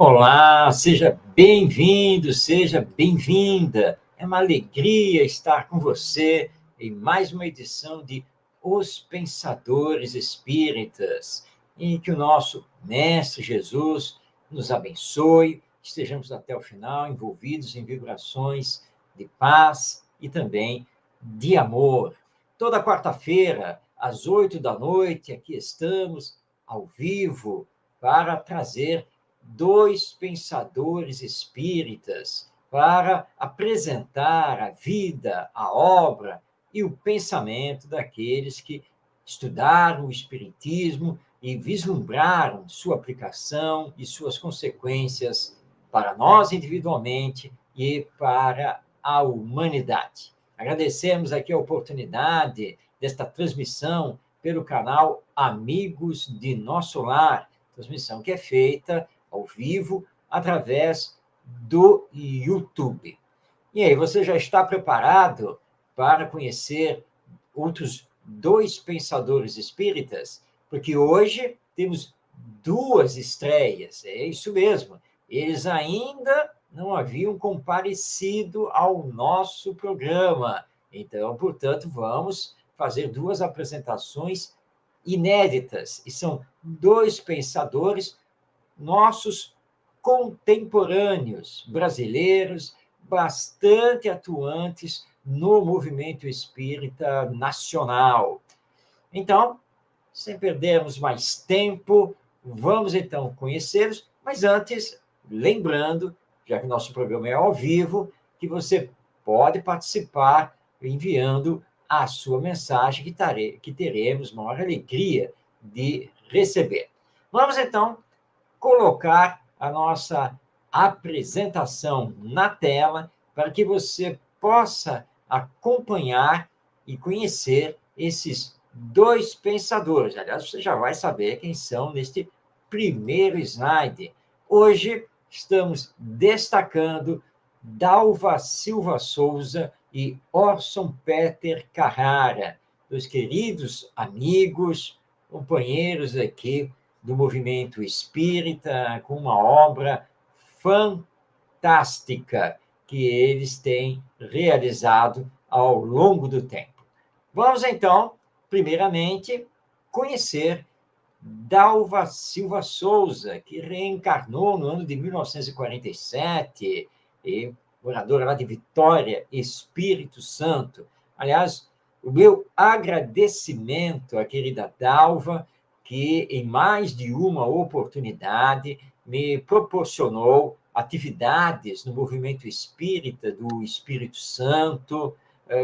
Olá, seja bem-vindo, seja bem-vinda. É uma alegria estar com você em mais uma edição de Os Pensadores Espíritas, em que o nosso Mestre Jesus nos abençoe, estejamos até o final envolvidos em vibrações de paz e também de amor. Toda quarta-feira, às 8 da noite, aqui estamos ao vivo para trazer dois pensadores espíritas para apresentar a vida, a obra e o pensamento daqueles que estudaram o Espiritismo e vislumbraram sua aplicação e suas consequências para nós individualmente e para a humanidade. Agradecemos aqui a oportunidade desta transmissão pelo canal Amigos de Nosso Lar, transmissão que é feita ao vivo através do YouTube. E aí, você já está preparado para conhecer outros dois pensadores espíritas? Porque hoje temos duas estreias, é isso mesmo. Eles ainda não haviam comparecido ao nosso programa. Então, portanto, vamos fazer duas apresentações inéditas. E são dois pensadores nossos contemporâneos brasileiros, bastante atuantes no movimento espírita nacional. Então, sem perdermos mais tempo, vamos então conhecê-los, mas antes, lembrando, já que o nosso programa é ao vivo, que você pode participar enviando a sua mensagem, que teremos maior alegria de receber. Vamos então colocar a nossa apresentação na tela para que você possa acompanhar e conhecer esses dois pensadores. Aliás, você já vai saber quem são neste primeiro slide. Hoje estamos destacando Dalva Silva Souza e Orson Peter Carrara, dois queridos amigos, companheiros aqui do movimento espírita, com uma obra fantástica que eles têm realizado ao longo do tempo. Vamos, então, primeiramente, conhecer Dalva Silva Souza, que reencarnou no ano de 1947, e moradora lá de Vitória, Espírito Santo. Aliás, o meu agradecimento à querida Dalva, que em mais de uma oportunidade me proporcionou atividades no movimento espírita do Espírito Santo,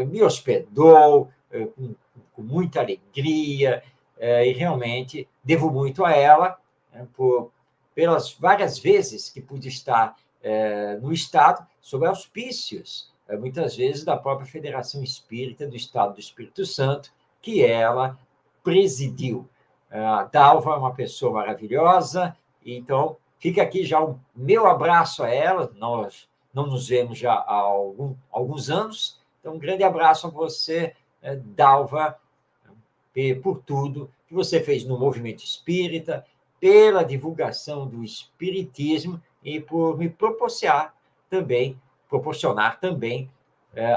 me hospedou com muita alegria, e realmente devo muito a ela, pelas várias vezes que pude estar no Estado, sob auspícios, muitas vezes, da própria Federação Espírita do Estado do Espírito Santo, que ela presidiu. A Dalva é uma pessoa maravilhosa, então fica aqui já o meu abraço a ela. Nós não nos vemos já há alguns anos, então um grande abraço a você, Dalva, por tudo que você fez no movimento espírita, pela divulgação do espiritismo e por me proporcionar também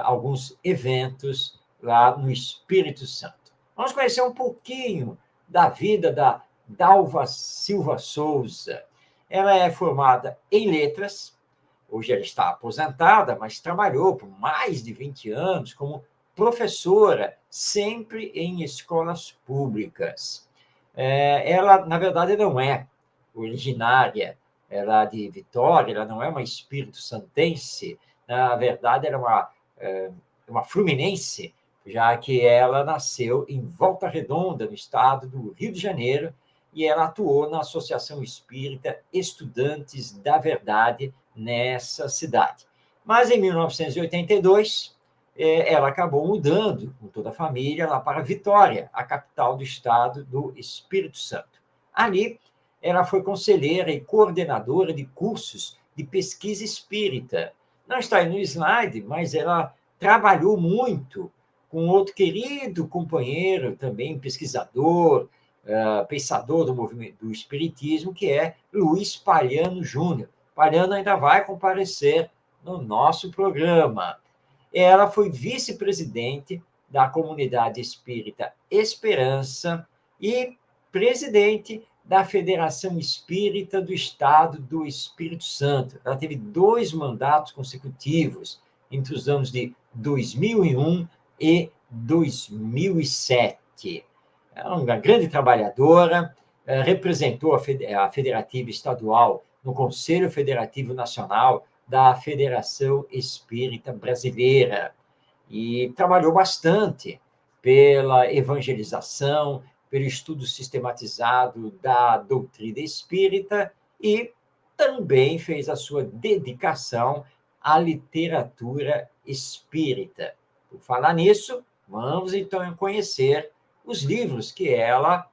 alguns eventos lá no Espírito Santo. Vamos conhecer um pouquinho da vida da Dalva Silva Souza. Ela é formada em letras, hoje ela está aposentada, mas trabalhou por mais de 20 anos como professora, sempre em escolas públicas. Ela, na verdade, não é originária de Vitória, ela não é uma espírito santense, na verdade, ela é uma fluminense, já que ela nasceu em Volta Redonda, no estado do Rio de Janeiro, e ela atuou na Associação Espírita Estudantes da Verdade nessa cidade. Mas, em 1982, ela acabou mudando, com toda a família, lá para Vitória, a capital do estado do Espírito Santo. Ali, ela foi conselheira e coordenadora de cursos de pesquisa espírita. Não está aí no slide, mas ela trabalhou muito com outro querido companheiro, também pesquisador, pensador do movimento do Espiritismo, que é Luiz Palhano Júnior. Palhano ainda vai comparecer no nosso programa. Ela foi vice-presidente da Comunidade Espírita Esperança e presidente da Federação Espírita do Estado do Espírito Santo. Ela teve 2 mandatos consecutivos entre os anos de 2001 e 2007. É uma grande trabalhadora, representou a Federativa Estadual no Conselho Federativo Nacional da Federação Espírita Brasileira e trabalhou bastante pela evangelização, pelo estudo sistematizado da doutrina espírita e também fez a sua dedicação à literatura espírita. Por falar nisso, vamos então conhecer os livros que ela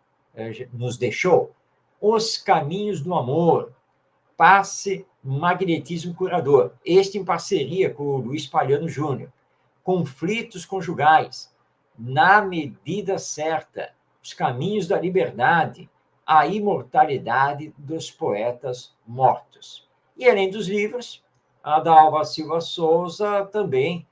nos deixou. Os Caminhos do Amor, Passe Magnetismo Curador, este em parceria com o Luiz Palhano Júnior. Conflitos Conjugais, Na Medida Certa, Os Caminhos da Liberdade, A Imortalidade dos Poetas Mortos. E, além dos livros, a Dalva Silva Souza também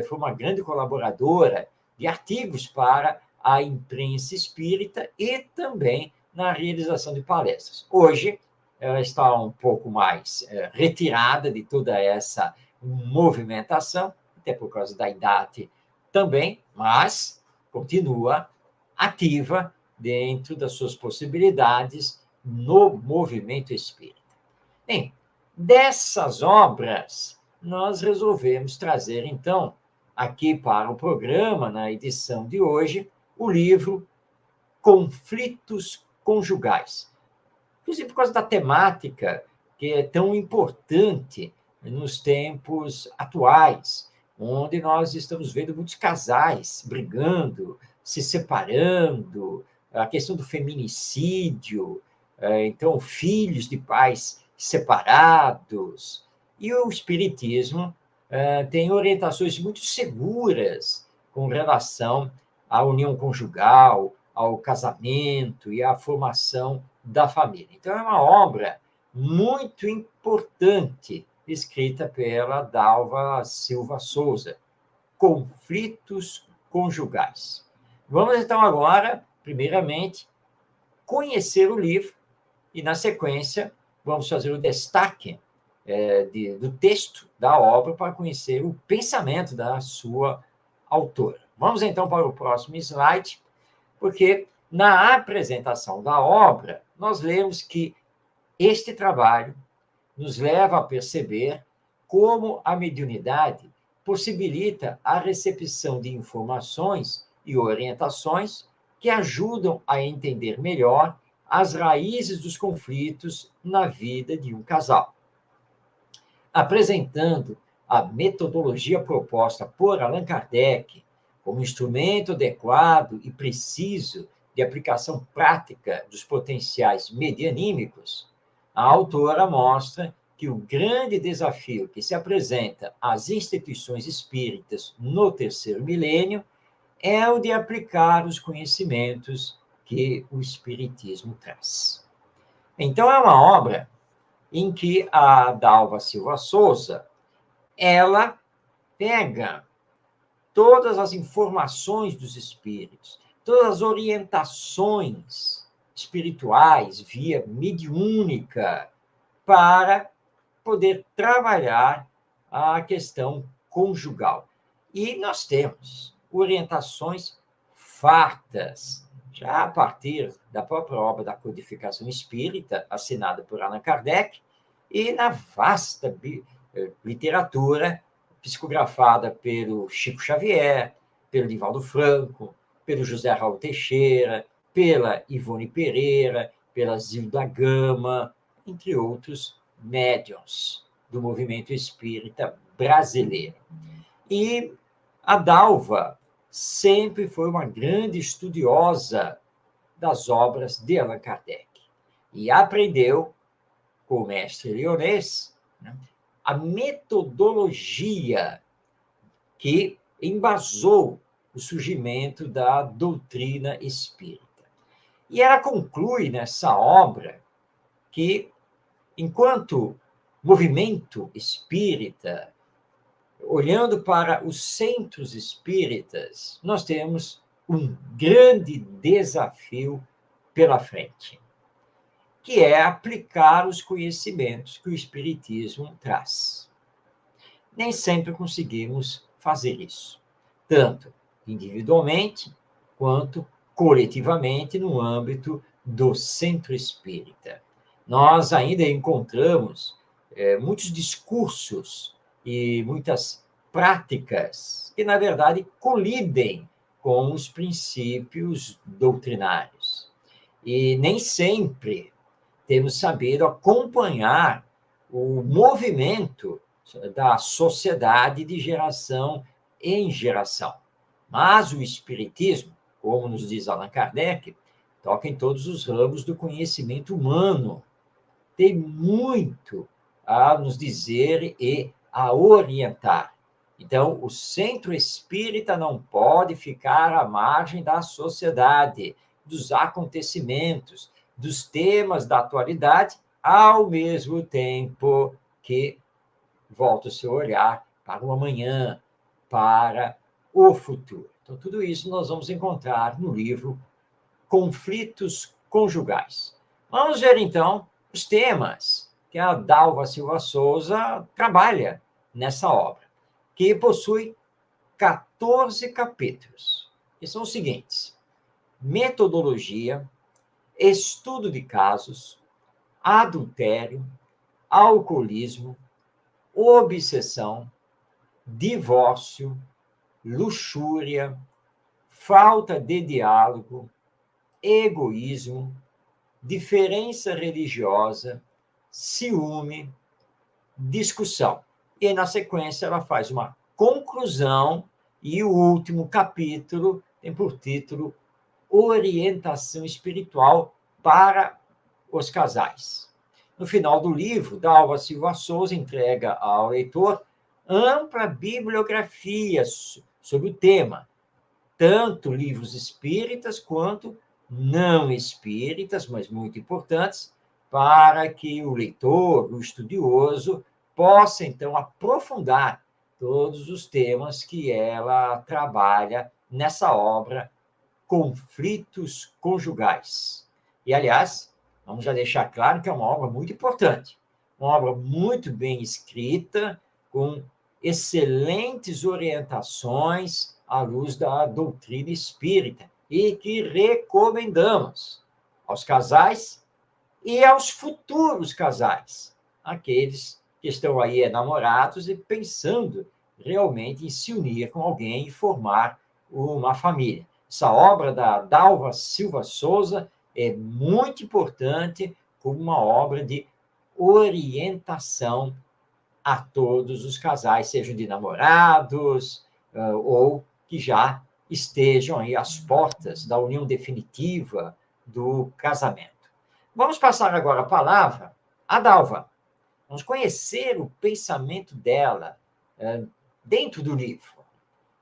foi uma grande colaboradora de artigos para a imprensa espírita e também na realização de palestras. Hoje, ela está um pouco mais retirada de toda essa movimentação, até por causa da idade também, mas continua ativa dentro das suas possibilidades no movimento espírita. Bem, dessas obras, nós resolvemos trazer, então, aqui para o programa, na edição de hoje, o livro Conflitos Conjugais. Inclusive por causa da temática que é tão importante nos tempos atuais, onde nós estamos vendo muitos casais brigando, se separando, a questão do feminicídio, então, filhos de pais separados. E o Espiritismo tem orientações muito seguras com relação à união conjugal, ao casamento e à formação da família. Então, é uma obra muito importante, escrita pela Dalva Silva Souza, Conflitos Conjugais. Vamos, então, agora, primeiramente, conhecer o livro e, na sequência, vamos fazer o destaque do texto da obra para conhecer o pensamento da sua autora. Vamos, então, para o próximo slide, porque na apresentação da obra, nós lemos que este trabalho nos leva a perceber como a mediunidade possibilita a recepção de informações e orientações que ajudam a entender melhor as raízes dos conflitos na vida de um casal. Apresentando a metodologia proposta por Allan Kardec como instrumento adequado e preciso de aplicação prática dos potenciais medianímicos, a autora mostra que o grande desafio que se apresenta às instituições espíritas no terceiro milênio é o de aplicar os conhecimentos que o Espiritismo traz. Então, é uma obra em que a Dalva Silva Souza, ela pega todas as informações dos espíritos, todas as orientações espirituais via mediúnica para poder trabalhar a questão conjugal. E nós temos orientações fartas, já a partir da própria obra da Codificação Espírita, assinada por Allan Kardec, e na vasta literatura psicografada pelo Chico Xavier, pelo Divaldo Franco, pelo José Raul Teixeira, pela Ivone Pereira, pela Zilda Gama, entre outros médiuns do movimento espírita brasileiro. E a Dalva sempre foi uma grande estudiosa das obras de Allan Kardec e aprendeu com o mestre Lyonès, a metodologia que embasou o surgimento da doutrina espírita. E ela conclui nessa obra que, enquanto movimento espírita, olhando para os centros espíritas, nós temos um grande desafio pela frente, que é aplicar os conhecimentos que o Espiritismo traz. Nem sempre conseguimos fazer isso, tanto individualmente quanto coletivamente no âmbito do centro espírita. Nós ainda encontramos muitos discursos e muitas práticas que, na verdade, colidem com os princípios doutrinários. E nem sempre temos sabido acompanhar o movimento da sociedade de geração em geração. Mas o Espiritismo, como nos diz Allan Kardec, toca em todos os ramos do conhecimento humano. Tem muito a nos dizer e a orientar. Então, o centro espírita não pode ficar à margem da sociedade, dos acontecimentos, dos temas da atualidade, ao mesmo tempo que volta o seu olhar para o amanhã, para o futuro. Então, tudo isso nós vamos encontrar no livro Conflitos Conjugais. Vamos ver, então, os temas que a Dalva Silva Souza trabalha nessa obra, que possui 14 capítulos, que são os seguintes: metodologia, estudo de casos, adultério, alcoolismo, obsessão, divórcio, luxúria, falta de diálogo, egoísmo, diferença religiosa, ciúme, discussão. E aí, na sequência, ela faz uma conclusão e o último capítulo tem por título Orientação Espiritual para os Casais. No final do livro, Dalva Silva Souza entrega ao leitor ampla bibliografia sobre o tema, tanto livros espíritas quanto não espíritas, mas muito importantes, para que o leitor, o estudioso, possa, então, aprofundar todos os temas que ela trabalha nessa obra, Conflitos Conjugais. E, aliás, vamos já deixar claro que é uma obra muito importante, uma obra muito bem escrita, com excelentes orientações à luz da doutrina espírita e que recomendamos aos casais e aos futuros casais, aqueles que estão aí enamorados e pensando realmente em se unir com alguém e formar uma família. Essa obra da Dalva Silva Souza é muito importante como uma obra de orientação a todos os casais, sejam de namorados ou que já estejam aí às portas da união definitiva do casamento. Vamos passar agora a palavra à Dalva. Vamos conhecer o pensamento dela dentro do livro.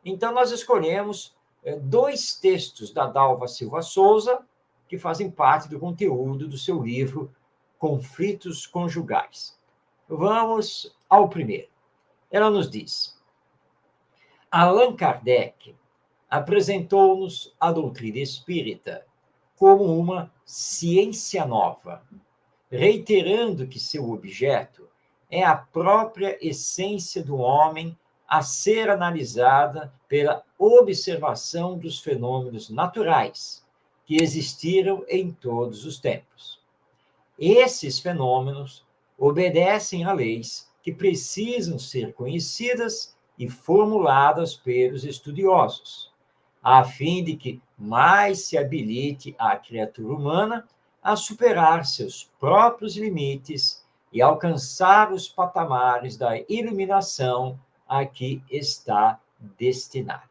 Então, nós escolhemos 2 textos da Dalva Silva Souza, que fazem parte do conteúdo do seu livro Conflitos Conjugais. Vamos ao primeiro. Ela nos diz: Allan Kardec apresentou-nos a doutrina espírita como uma ciência nova, reiterando que seu objeto é a própria essência do homem a ser analisada pela observação dos fenômenos naturais que existiram em todos os tempos. Esses fenômenos obedecem a leis que precisam ser conhecidas e formuladas pelos estudiosos, a fim de que mais se habilite a criatura humana a superar seus próprios limites e alcançar os patamares da iluminação a que está destinada.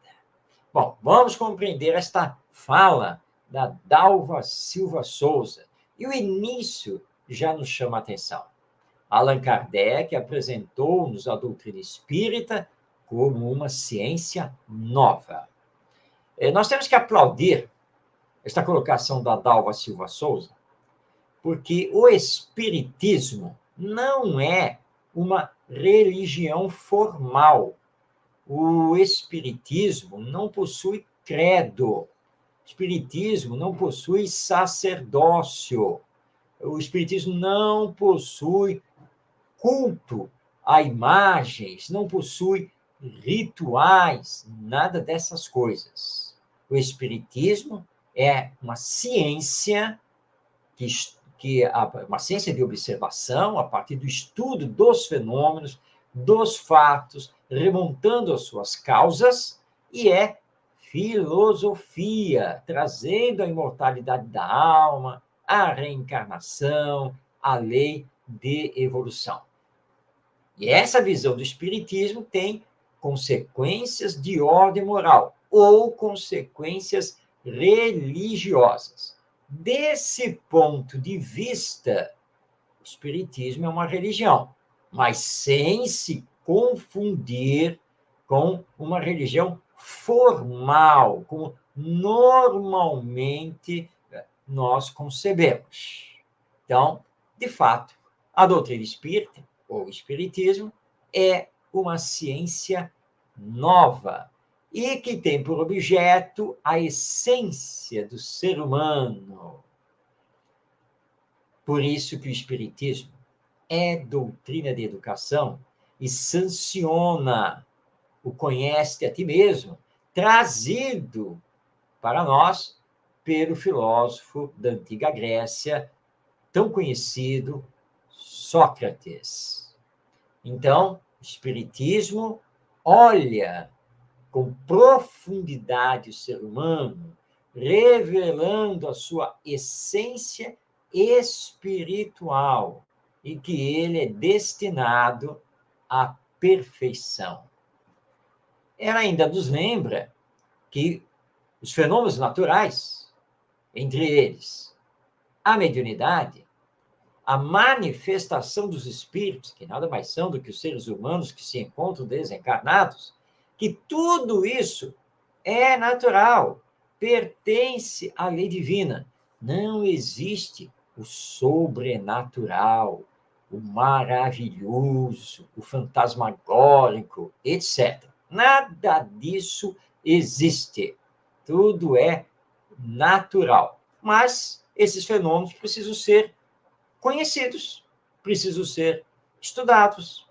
Bom, vamos compreender esta fala da Dalva Silva Souza. E o início já nos chama a atenção. Allan Kardec apresentou-nos a doutrina espírita como uma ciência nova. Nós temos que aplaudir esta colocação da Dalva Silva Souza, porque o espiritismo não é uma religião formal. O espiritismo não possui credo. O espiritismo não possui sacerdócio. O espiritismo não possui culto a imagens, não possui rituais, nada dessas coisas. O espiritismo é uma ciência uma ciência de observação a partir do estudo dos fenômenos, dos fatos, remontando as suas causas, e é filosofia, trazendo a imortalidade da alma, a reencarnação, a lei de evolução. E essa visão do espiritismo tem consequências de ordem moral ou consequências religiosas. Desse ponto de vista, o espiritismo é uma religião, mas sem se confundir com uma religião formal, como normalmente nós concebemos. Então, de fato, a doutrina espírita, ou espiritismo, é uma ciência nova e que tem por objeto a essência do ser humano. Por isso que o espiritismo é doutrina de educação e sanciona o conhece-te a ti mesmo, trazido para nós pelo filósofo da antiga Grécia, tão conhecido, Sócrates. Então, o espiritismo olha com profundidade o ser humano, revelando a sua essência espiritual e que ele é destinado à perfeição. Ela ainda nos lembra que os fenômenos naturais, entre eles a mediunidade, a manifestação dos espíritos, que nada mais são do que os seres humanos que se encontram desencarnados, que tudo isso é natural, pertence à lei divina. Não existe o sobrenatural, o maravilhoso, o fantasmagórico, etc. Nada disso existe. Tudo é natural. Mas esses fenômenos precisam ser conhecidos, precisam ser estudados,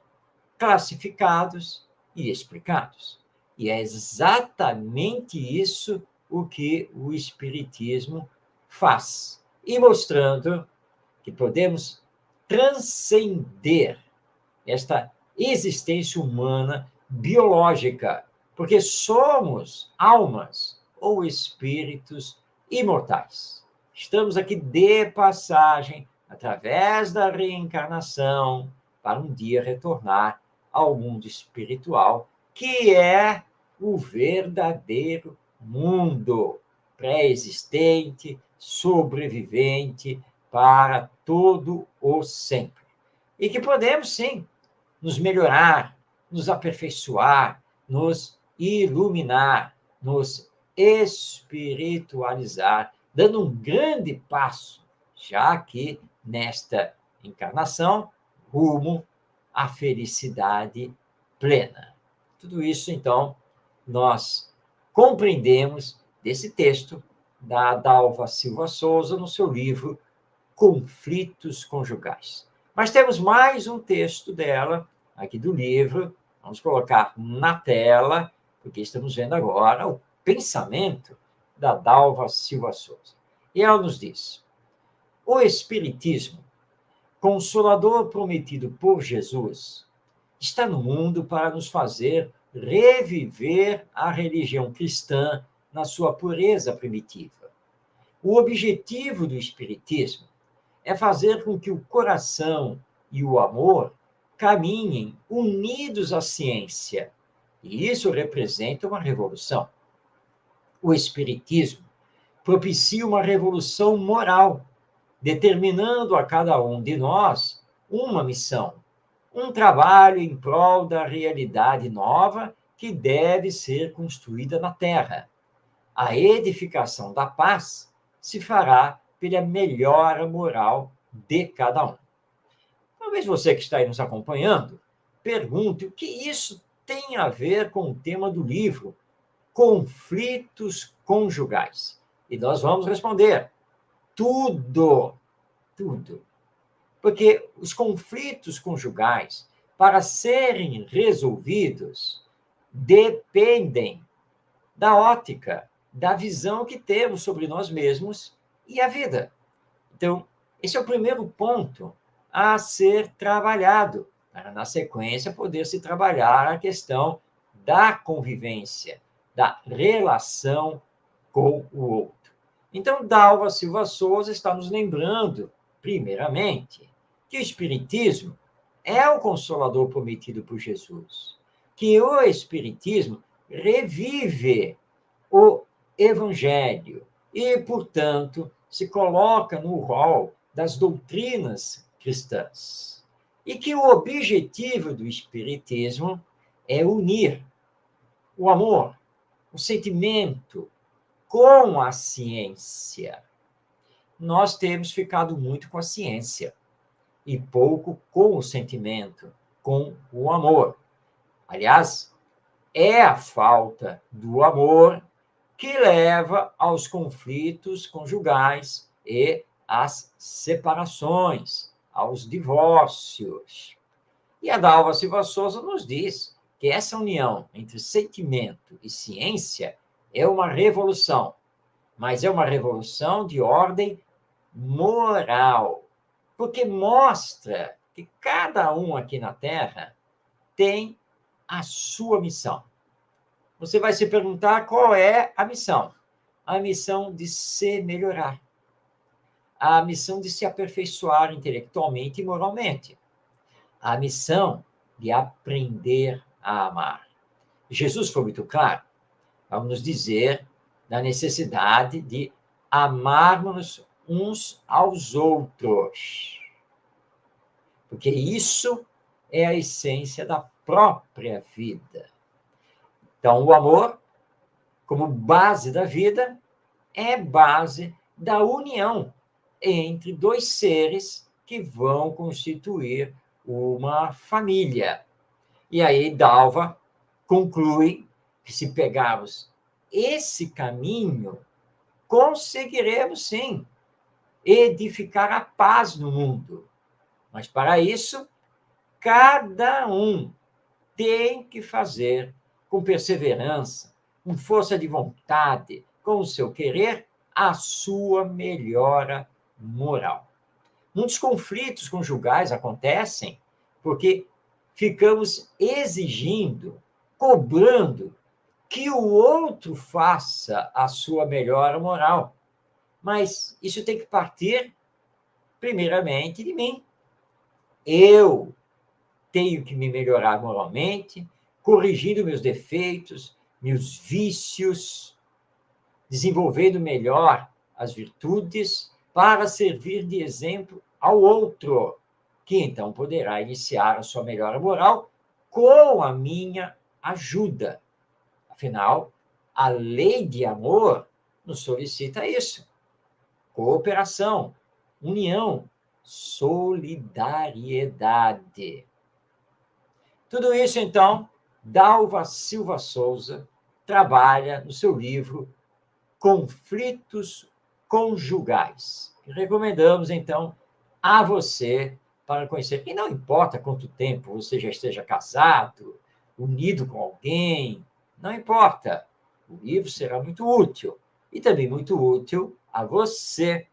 classificados e explicados. E é exatamente isso o que o Espiritismo faz, e mostrando que podemos transcender esta existência humana biológica, porque somos almas ou espíritos imortais. Estamos aqui de passagem, através da reencarnação, para um dia retornar ao mundo espiritual, que é o verdadeiro mundo pré-existente, sobrevivente para todo o sempre. E que podemos, sim, nos melhorar, nos aperfeiçoar, nos iluminar, nos espiritualizar, dando um grande passo, já que nesta encarnação, rumo à felicidade plena. Tudo isso, então, nós compreendemos desse texto da Dalva Silva Souza no seu livro Conflitos Conjugais. Mas temos mais um texto dela, aqui do livro, vamos colocar na tela, porque estamos vendo agora o pensamento da Dalva Silva Souza. E ela nos diz: o Espiritismo, consolador prometido por Jesus, está no mundo para nos fazer reviver a religião cristã na sua pureza primitiva. O objetivo do Espiritismo é fazer com que o coração e o amor caminhem unidos à ciência, e isso representa uma revolução. O Espiritismo propicia uma revolução moral, determinando a cada um de nós uma missão, um trabalho em prol da realidade nova que deve ser construída na Terra. A edificação da paz se fará pela melhora moral de cada um. Talvez você que está aí nos acompanhando pergunte o que isso tem a ver com o tema do livro, conflitos conjugais. E nós vamos responder tudo, tudo. Porque os conflitos conjugais, para serem resolvidos, dependem da ótica, da visão que temos sobre nós mesmos e a vida. Então, esse é o primeiro ponto a ser trabalhado, para, na sequência, poder se trabalhar a questão da convivência, da relação com o outro. Então, Dalva Silva Souza está nos lembrando, primeiramente, que o Espiritismo é o consolador prometido por Jesus, que o Espiritismo revive o Evangelho e, portanto, se coloca no rol das doutrinas cristãs. E que o objetivo do Espiritismo é unir o amor, o sentimento com a ciência. Nós temos ficado muito com a ciência e pouco com o sentimento, com o amor. Aliás, é a falta do amor que leva aos conflitos conjugais e às separações, aos divórcios. E a Dalva Silva Souza nos diz que essa união entre sentimento e ciência é uma revolução, mas é uma revolução de ordem moral, porque mostra que cada um aqui na Terra tem a sua missão. Você vai se perguntar qual é a missão. A missão de se melhorar. A missão de se aperfeiçoar intelectualmente e moralmente. A missão de aprender a amar. Jesus foi muito claro ao nos dizer da necessidade de amarmos uns aos outros. Porque isso é a essência da própria vida. Então, o amor, como base da vida, é base da união entre dois seres que vão constituir uma família. E aí, Dalva conclui que se pegarmos esse caminho, conseguiremos, sim, edificar a paz no mundo. Mas, para isso, cada um tem que fazer com perseverança, com força de vontade, com o seu querer, a sua melhora moral. Muitos conflitos conjugais acontecem porque ficamos exigindo, cobrando que o outro faça a sua melhora moral. Mas isso tem que partir, primeiramente, de mim. Eu tenho que me melhorar moralmente, corrigindo meus defeitos, meus vícios, desenvolvendo melhor as virtudes para servir de exemplo ao outro, que então poderá iniciar a sua melhora moral com a minha ajuda. Afinal, a lei de amor nos solicita isso: cooperação, união, solidariedade. Tudo isso, então, Dalva Silva Souza trabalha no seu livro Conflitos Conjugais. Recomendamos, então, a você para conhecer. E não importa quanto tempo você já esteja casado, unido com alguém, não importa. O livro será muito útil. E também muito útil a você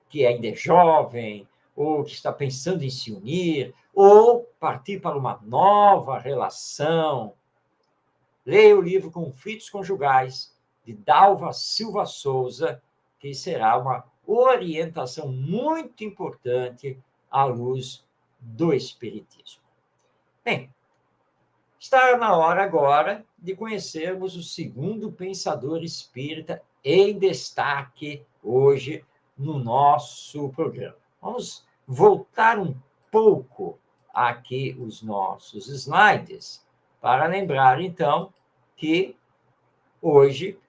que ainda é jovem, ou que está pensando em se unir, ou partir para uma nova relação. Leia o livro Conflitos Conjugais, de Dalva Silva Souza, que será uma orientação muito importante à luz do Espiritismo. Bem, está na hora agora de conhecermos o segundo pensador espírita em destaque hoje no nosso programa. Vamos voltar um pouco aqui os nossos slides para lembrar, então, que hoje,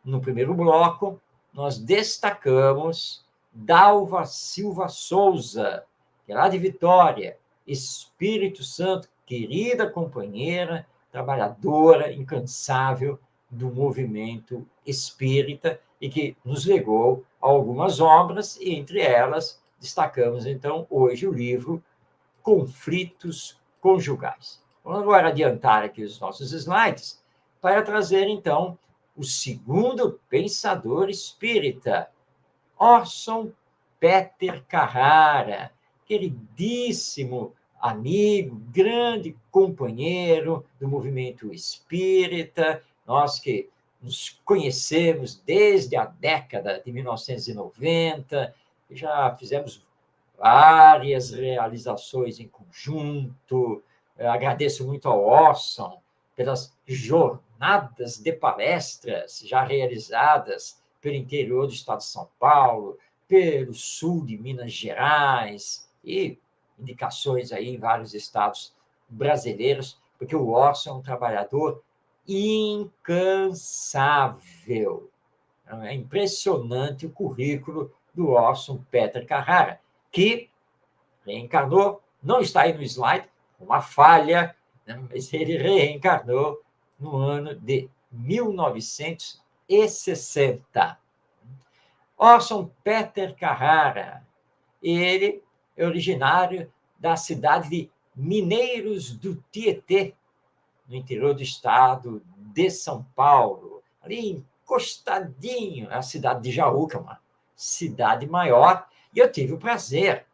no primeiro bloco, nós destacamos Dalva Silva Souza, que é lá de Vitória, Espírito Santo, querida companheira, trabalhadora, incansável do movimento espírita e que nos legou algumas obras, e entre elas destacamos, então, hoje o livro Conflitos Conjugais. Vamos agora adiantar aqui os nossos slides para trazer, então, o segundo pensador espírita, Orson Peter Carrara, queridíssimo amigo, grande companheiro do movimento espírita, nós que nos conhecemos desde a década de 1990, já fizemos várias realizações em conjunto. Eu agradeço muito ao Orson pelas jornadas de palestras já realizadas pelo interior do estado de São Paulo, pelo sul de Minas Gerais e indicações aí em vários estados brasileiros, porque o Orson é um trabalhador incansável. É impressionante o currículo do Orson Peter Carrara, que reencarnou, não está aí no slide, uma falha, né? Mas ele reencarnou no ano de 1960. Orson Peter Carrara, ele é originário da cidade de Mineiros do Tietê, no interior do estado de São Paulo, ali encostadinho à cidade de Jaú, que é uma cidade maior, e eu tive o prazer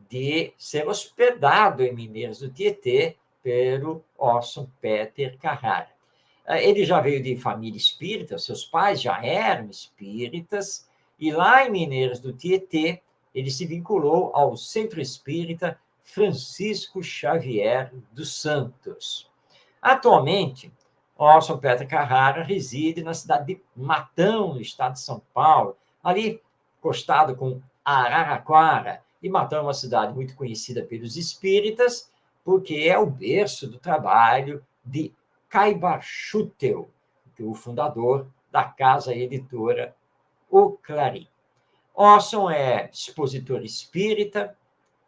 de ser hospedado em Mineiros do Tietê pelo Orson Peter Carrara. Ele já veio de família espírita, seus pais já eram espíritas, e lá em Mineiros do Tietê, ele se vinculou ao Centro Espírita Francisco Xavier dos Santos. Atualmente, Orson Peter Carrara reside na cidade de Matão, no estado de São Paulo, ali encostado com Araraquara. E Matão é uma cidade muito conhecida pelos espíritas, porque é o berço do trabalho de Caiba Schutel, que é o fundador da casa editora O Clarim. Orson é expositor espírita,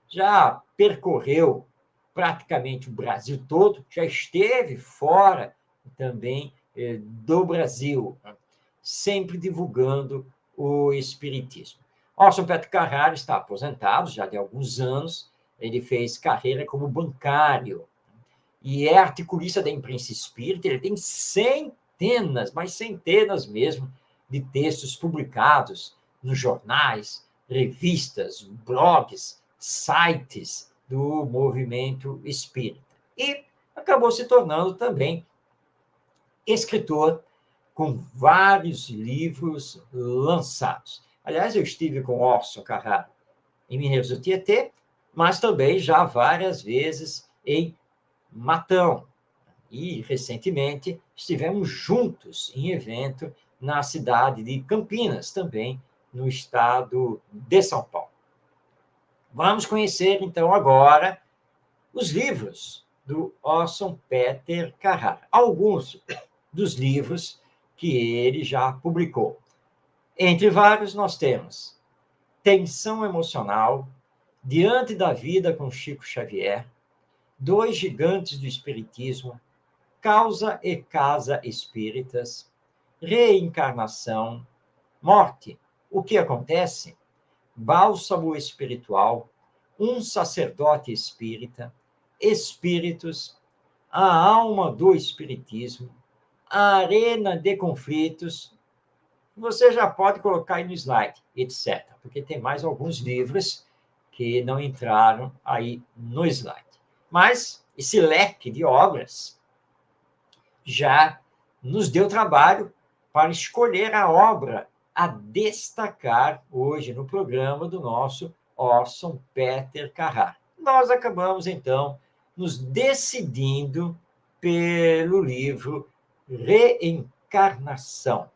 já percorreu praticamente o Brasil todo, já esteve fora também do Brasil, sempre divulgando o espiritismo. Orson Peter Carrara está aposentado já de alguns anos, ele fez carreira como bancário e é articulista da imprensa espírita, ele tem centenas, mas centenas mesmo, de textos publicados nos jornais, revistas, blogs, sites do movimento espírita. E acabou se tornando também escritor, com vários livros lançados. Aliás, eu estive com Orson Carrara em Mineiros do Tietê, mas também já várias vezes em Matão. E, recentemente, estivemos juntos em evento na cidade de Campinas, também no estado de São Paulo. Vamos conhecer, então, agora os livros do Orson Peter Carrara. Alguns dos livros que ele já publicou. Entre vários, nós temos Tensão Emocional, Diante da Vida com Chico Xavier, Dois Gigantes do Espiritismo, Causa e Casa Espíritas, Reencarnação, Morte, O que Acontece, Bálsamo Espiritual, Um Sacerdote Espírita, Espíritos, A Alma do Espiritismo, A Arena de Conflitos. Você já pode colocar aí no slide, etc., porque tem mais alguns livros que não entraram aí no slide. Mas esse leque de obras já nos deu trabalho para escolher a obra a destacar hoje no programa do nosso Orson Peter Carrara. Nós acabamos, então, nos decidindo pelo livro Reencarnação.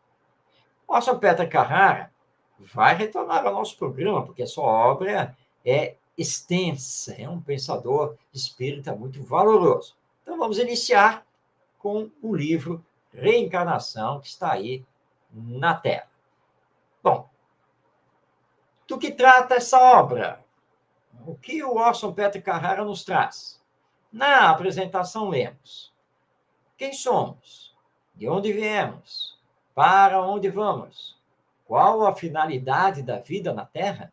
Orson Peter Carrara vai retornar ao nosso programa, porque a sua obra é extensa, é um pensador espírita muito valoroso. Então, vamos iniciar com o livro Reencarnação, que está aí na tela. Bom, do que trata essa obra? O que o Orson Peter Carrara nos traz? Na apresentação lemos: quem somos? De onde viemos? Para onde vamos? Qual a finalidade da vida na Terra?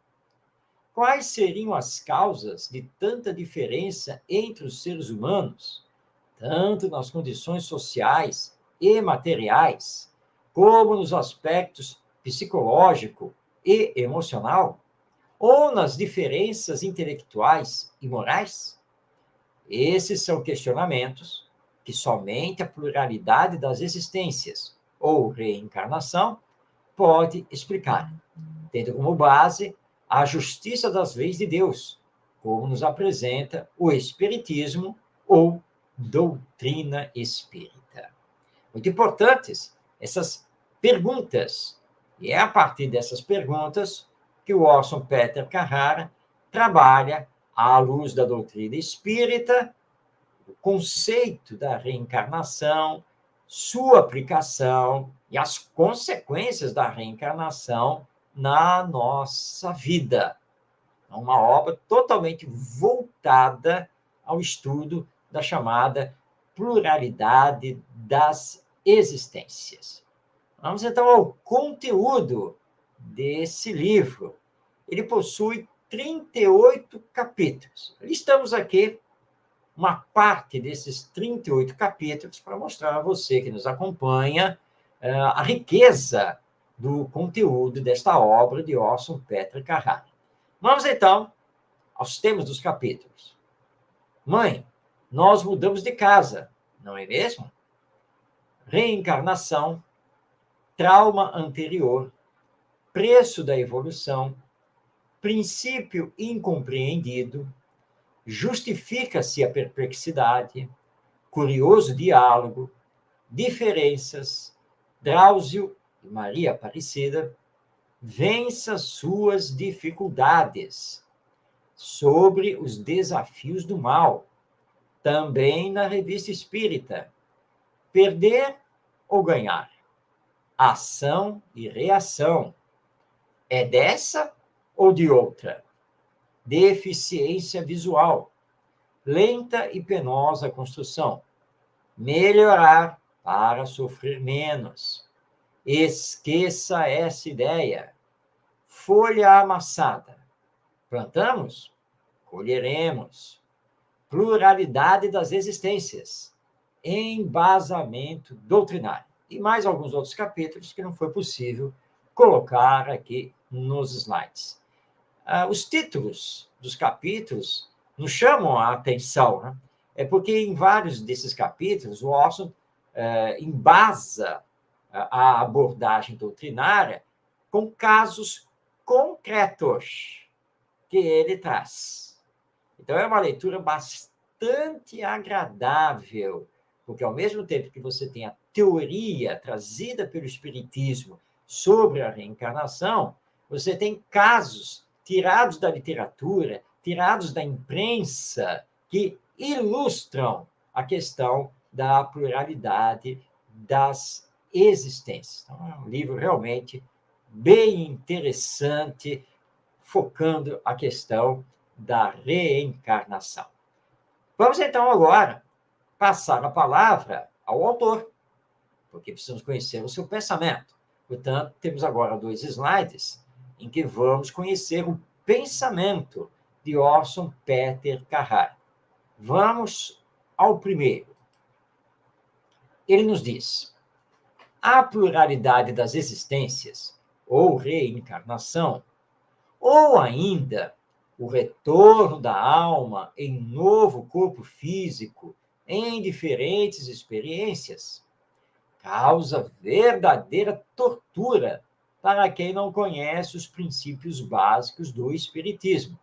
Quais seriam as causas de tanta diferença entre os seres humanos, tanto nas condições sociais e materiais, como nos aspectos psicológico e emocional, ou nas diferenças intelectuais e morais? Esses são questionamentos que somente a pluralidade das existências ou reencarnação pode explicar, tendo como base a justiça das leis de Deus, como nos apresenta o Espiritismo ou doutrina espírita. Muito importantes essas perguntas, e é a partir dessas perguntas que o Orson Peter Carrara trabalha, à luz da doutrina espírita, o conceito da reencarnação, sua aplicação e as consequências da reencarnação na nossa vida. É uma obra totalmente voltada ao estudo da chamada pluralidade das existências. Vamos então ao conteúdo desse livro. Ele possui 38 capítulos. Listamos aqui uma parte desses 38 capítulos para mostrar a você que nos acompanha a riqueza do conteúdo desta obra de Orson Peter Carrara. Vamos, então, aos temas dos capítulos. Mãe, nós mudamos de casa, não é mesmo? Reencarnação, trauma anterior, preço da evolução, princípio incompreendido, justifica-se a perplexidade, curioso diálogo, diferenças, Drauzio e Maria Aparecida, vença suas dificuldades, sobre os desafios do mal, também na Revista Espírita, perder ou ganhar, ação e reação, é dessa ou de outra, deficiência visual, lenta e penosa construção, melhorar para sofrer menos, esqueça essa ideia, folha amassada, plantamos, colheremos, pluralidade das existências, embasamento doutrinário, e mais alguns outros capítulos que não foi possível colocar aqui nos slides. Os títulos dos capítulos nos chamam a atenção, né? É porque em vários desses capítulos o Orson embasa a abordagem doutrinária com casos concretos que ele traz. Então, é uma leitura bastante agradável, porque ao mesmo tempo que você tem a teoria trazida pelo Espiritismo sobre a reencarnação, você tem casos tirados da literatura, tirados da imprensa, que ilustram a questão da pluralidade das existências. Então, é um livro realmente bem interessante, focando a questão da reencarnação. Vamos, então, agora passar a palavra ao autor, porque precisamos conhecer o seu pensamento. Portanto, temos agora 2 slides em que vamos conhecer o pensamento de Orson Peter Carrara. Vamos ao primeiro. Ele nos diz: a pluralidade das existências, ou reencarnação, ou ainda o retorno da alma em novo corpo físico, em diferentes experiências, causa verdadeira tortura para quem não conhece os princípios básicos do Espiritismo.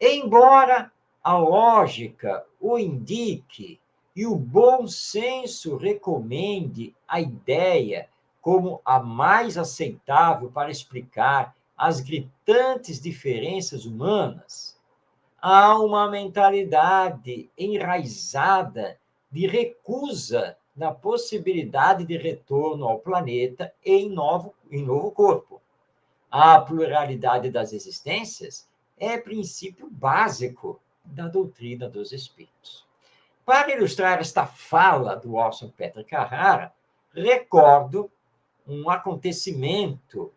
Embora a lógica o indique e o bom senso recomende a ideia como a mais aceitável para explicar as gritantes diferenças humanas, há uma mentalidade enraizada de recusa da possibilidade de retorno ao planeta em novo corpo. a pluralidade das existências é princípio básico da doutrina dos espíritos. Para ilustrar esta fala do Orson Peter Carrara, recordo um acontecimento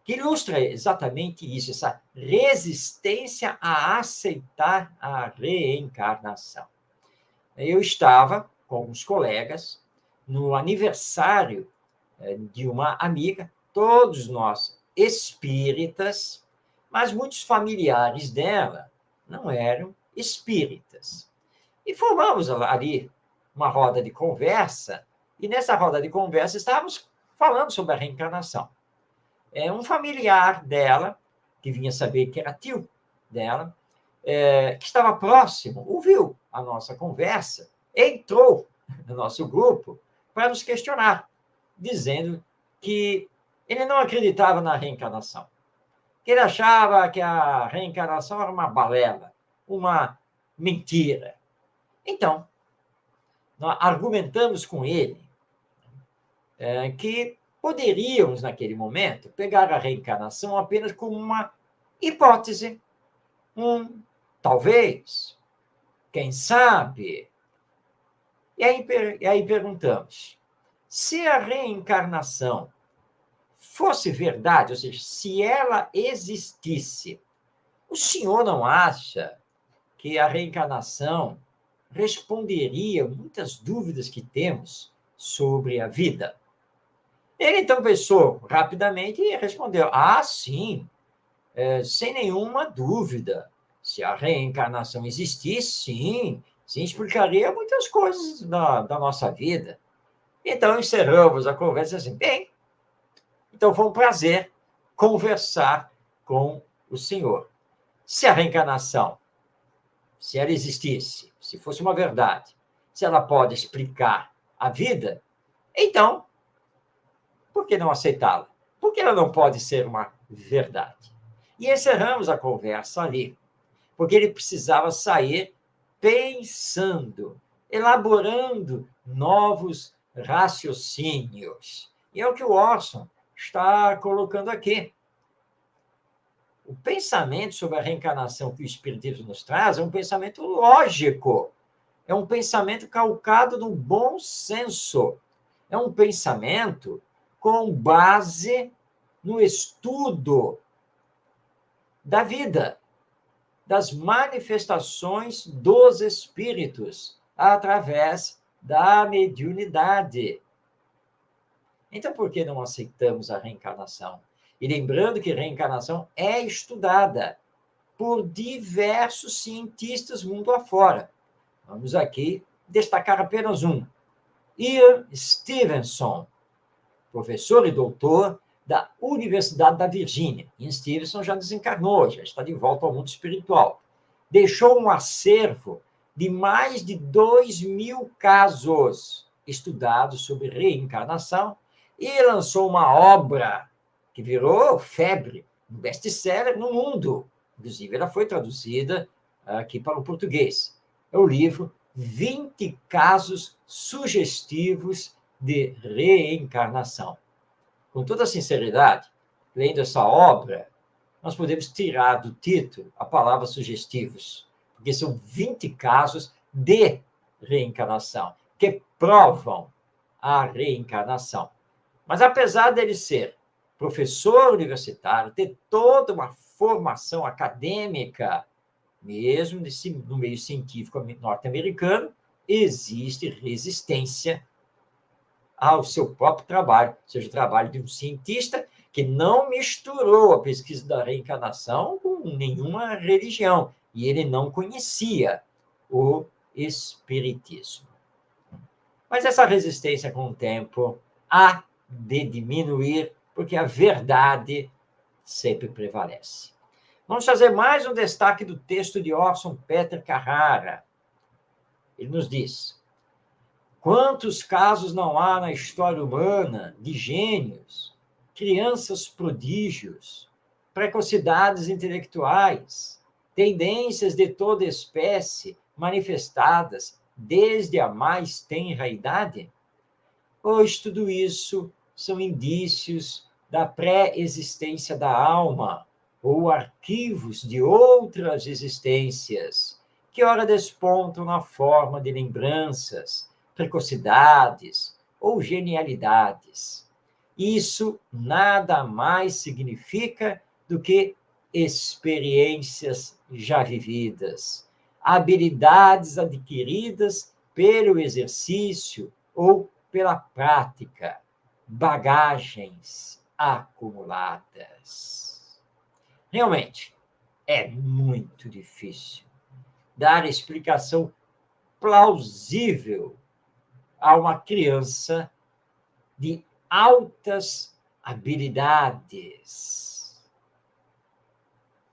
que ilustra exatamente isso, essa resistência a aceitar a reencarnação. Eu estava com alguns colegas no aniversário de uma amiga, todos nós espíritas, mas muitos familiares dela não eram espíritas. E formamos ali uma roda de conversa, e nessa roda de conversa estávamos falando sobre a reencarnação. Um familiar dela, que vinha saber que era tio dela, que estava próximo, ouviu a nossa conversa, entrou no nosso grupo para nos questionar, dizendo que ele não acreditava na reencarnação, que ele achava que a reencarnação era uma balela, uma mentira. Então, nós argumentamos com ele que poderíamos, naquele momento, pegar a reencarnação apenas como uma hipótese, talvez, quem sabe. E aí perguntamos, se a reencarnação fosse verdade, ou seja, se ela existisse, o senhor não acha que a reencarnação responderia muitas dúvidas que temos sobre a vida? Ele, então, pensou rapidamente e respondeu, sim, sem nenhuma dúvida. Se a reencarnação existisse, sim, explicaria muitas coisas da nossa vida. Então, encerramos a conversa assim, bem, então foi um prazer conversar com o senhor. Se a reencarnação, se ela existisse, se fosse uma verdade, se ela pode explicar a vida, então, por que não aceitá-la? Por que ela não pode ser uma verdade? E encerramos a conversa ali, porque ele precisava sair pensando, elaborando novos raciocínios. E é o que o Orson está colocando aqui. O pensamento sobre a reencarnação que o Espiritismo nos traz é um pensamento lógico, é um pensamento calcado no bom senso, é um pensamento com base no estudo da vida, das manifestações dos espíritos através da mediunidade. Então, por que não aceitamos a reencarnação? E lembrando que reencarnação é estudada por diversos cientistas mundo afora. Vamos aqui destacar apenas um. Ian Stevenson, professor e doutor da Universidade da Virgínia. Ian Stevenson já desencarnou, já está de volta ao mundo espiritual. Deixou um acervo de mais de 2.000 casos estudados sobre reencarnação e lançou uma obra que virou febre, um best-seller no mundo. Inclusive, ela foi traduzida aqui para o português. É o livro 20 Casos Sugestivos de Reencarnação. Com toda sinceridade, lendo essa obra, nós podemos tirar do título a palavra sugestivos, porque são 20 casos de reencarnação, que provam a reencarnação. Mas, apesar dele ser professor universitário, ter toda uma formação acadêmica, mesmo no meio científico norte-americano, existe resistência ao seu próprio trabalho, ou seja, o trabalho de um cientista que não misturou a pesquisa da reencarnação com nenhuma religião, e ele não conhecia o espiritismo. Mas essa resistência, com o tempo, há de diminuir, porque a verdade sempre prevalece. Vamos fazer mais um destaque do texto de Orson Peter Carrara. Ele nos diz: quantos casos não há na história humana de gênios, crianças prodígios, precocidades intelectuais, tendências de toda espécie manifestadas desde a mais tenra idade? Pois tudo isso são indícios da pré-existência da alma, ou arquivos de outras existências, que ora despontam na forma de lembranças, precocidades ou genialidades. Isso nada mais significa do que experiências já vividas, habilidades adquiridas pelo exercício ou pela prática, bagagens acumuladas. Realmente, é muito difícil dar explicação plausível a uma criança de altas habilidades.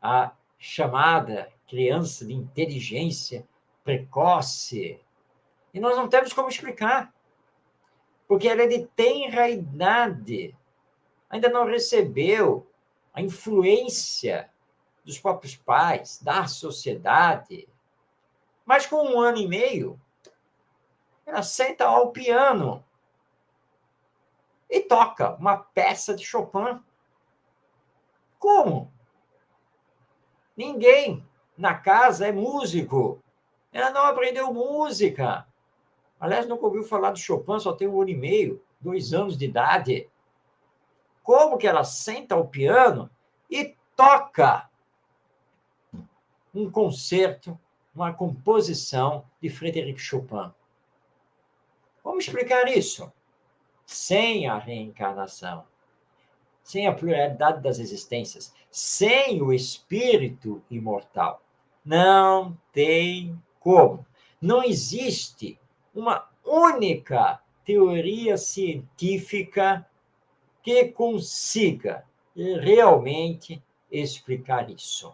A chamada criança de inteligência precoce. E nós não temos como explicar, porque ela é de tenra idade, ainda não recebeu a influência dos próprios pais, da sociedade. Mas com 1 ano e meio, ela senta ao piano e toca uma peça de Chopin. Como? Ninguém na casa é músico. Ela não aprendeu música. Aliás, nunca ouviu falar de Chopin, só tem 1 ano e meio, 2 anos de idade. Como que ela senta ao piano e toca um concerto, uma composição de Frédéric Chopin? Como explicar isso? Sem a reencarnação, sem a pluralidade das existências, sem o espírito imortal. Não tem como. Não existe uma única teoria científica que consiga realmente explicar isso.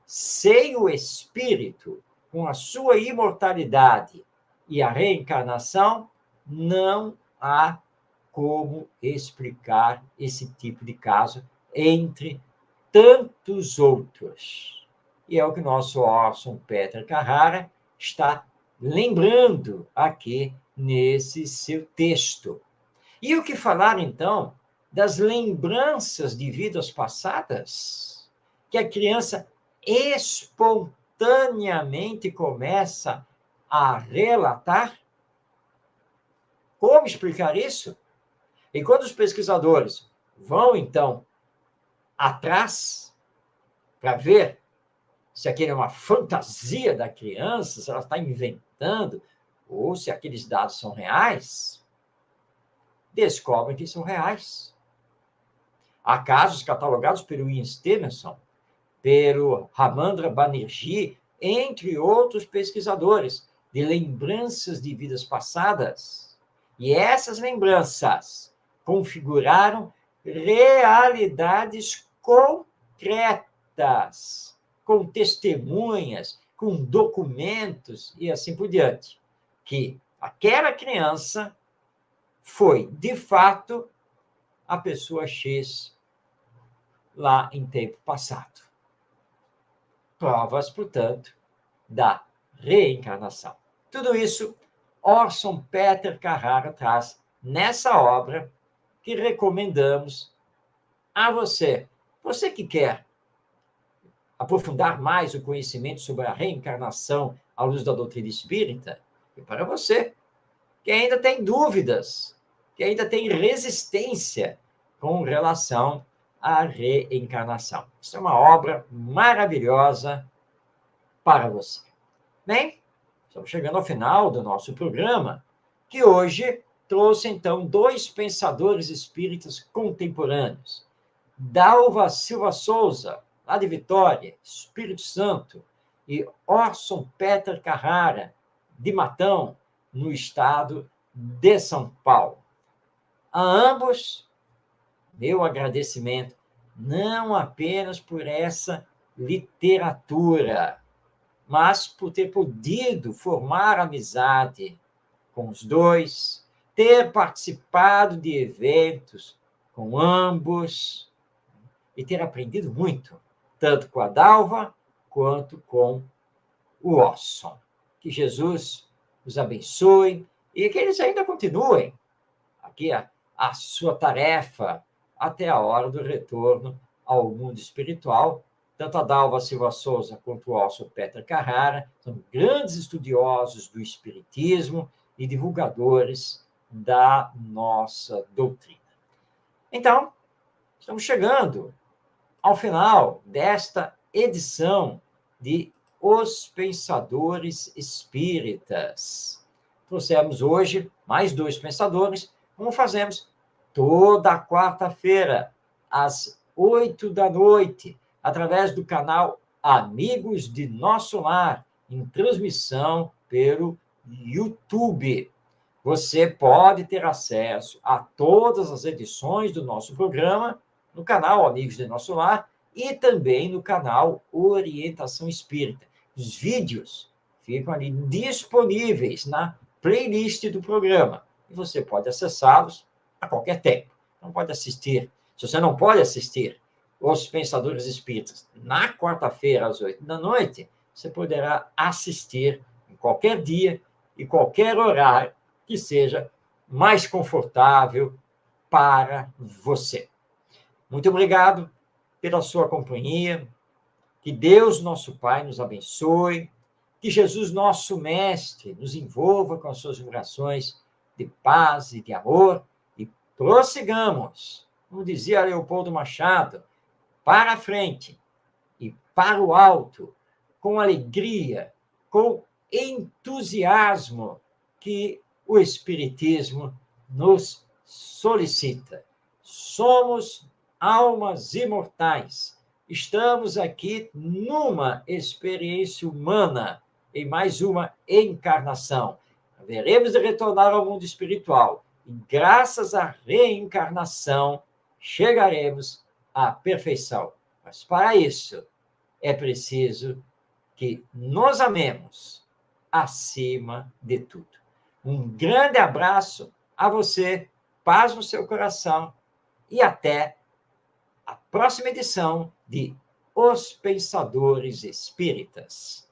Sem o espírito, com a sua imortalidade e a reencarnação, não há como explicar esse tipo de caso entre tantos outros. E é o que nosso Orson Peter Carrara está lembrando aqui nesse seu texto. E o que falar, então, das lembranças de vidas passadas, que a criança espontaneamente começa a relatar? Como explicar isso? E quando os pesquisadores vão, então, atrás para ver se aquilo é uma fantasia da criança, se ela está inventando, ou se aqueles dados são reais, descobrem que são reais. Há casos catalogados pelo Ian Stevenson, pelo Ramandra Banerjee, entre outros pesquisadores, de lembranças de vidas passadas. E essas lembranças configuraram realidades concretas, com testemunhas, com documentos e assim por diante, que aquela criança foi, de fato, a pessoa X lá em tempo passado. Provas, portanto, da reencarnação. Tudo isso Orson Peter Carrara traz nessa obra que recomendamos a você. Você que quer aprofundar mais o conhecimento sobre a reencarnação à luz da doutrina espírita, e para você que ainda tem dúvidas, que ainda tem resistência com relação à reencarnação. Isso é uma obra maravilhosa para você. Bem, estamos chegando ao final do nosso programa, que hoje trouxe, então, 2 pensadores espíritas contemporâneos. Dalva Silva Souza, lá de Vitória, Espírito Santo, e Orson Peter Carrara, de Matão, no estado de São Paulo. A ambos, meu agradecimento, não apenas por essa literatura, mas por ter podido formar amizade com os dois, ter participado de eventos com ambos e ter aprendido muito, tanto com a Dalva quanto com o Orson. Que Jesus os abençoe e que eles ainda continuem aqui a sua tarefa até a hora do retorno ao mundo espiritual. Tanto a Dalva Silva Souza quanto o Alcio Petra Carrara são grandes estudiosos do espiritismo e divulgadores da nossa doutrina. Então, estamos chegando ao final desta edição de Os Pensadores Espíritas. Trouxemos hoje mais 2 pensadores, como fazemos toda quarta-feira, às 8 da noite, através do canal Amigos de Nosso Lar, em transmissão pelo YouTube. Você pode ter acesso a todas as edições do nosso programa no canal Amigos de Nosso Lar e também no canal Orientação Espírita. Os vídeos ficam ali disponíveis na playlist do programa e você pode acessá-los a qualquer tempo. Não pode assistir. Se você não pode assistir Os Pensadores Espíritas na quarta-feira, às 8 da noite, você poderá assistir em qualquer dia e qualquer horário que seja mais confortável para você. Muito obrigado pela sua companhia. Que Deus, nosso Pai, nos abençoe. Que Jesus, nosso Mestre, nos envolva com as suas vibrações de paz e de amor. E prossigamos, como dizia Leopoldo Machado, para a frente e para o alto, com alegria, com entusiasmo que o Espiritismo nos solicita. Somos almas imortais. Estamos aqui numa experiência humana, em mais uma encarnação. Veremos de retornar ao mundo espiritual. E graças à reencarnação, chegaremos à perfeição. Mas para isso, é preciso que nos amemos acima de tudo. Um grande abraço a você, paz no seu coração e até a próxima edição de Os Pensadores Espíritas.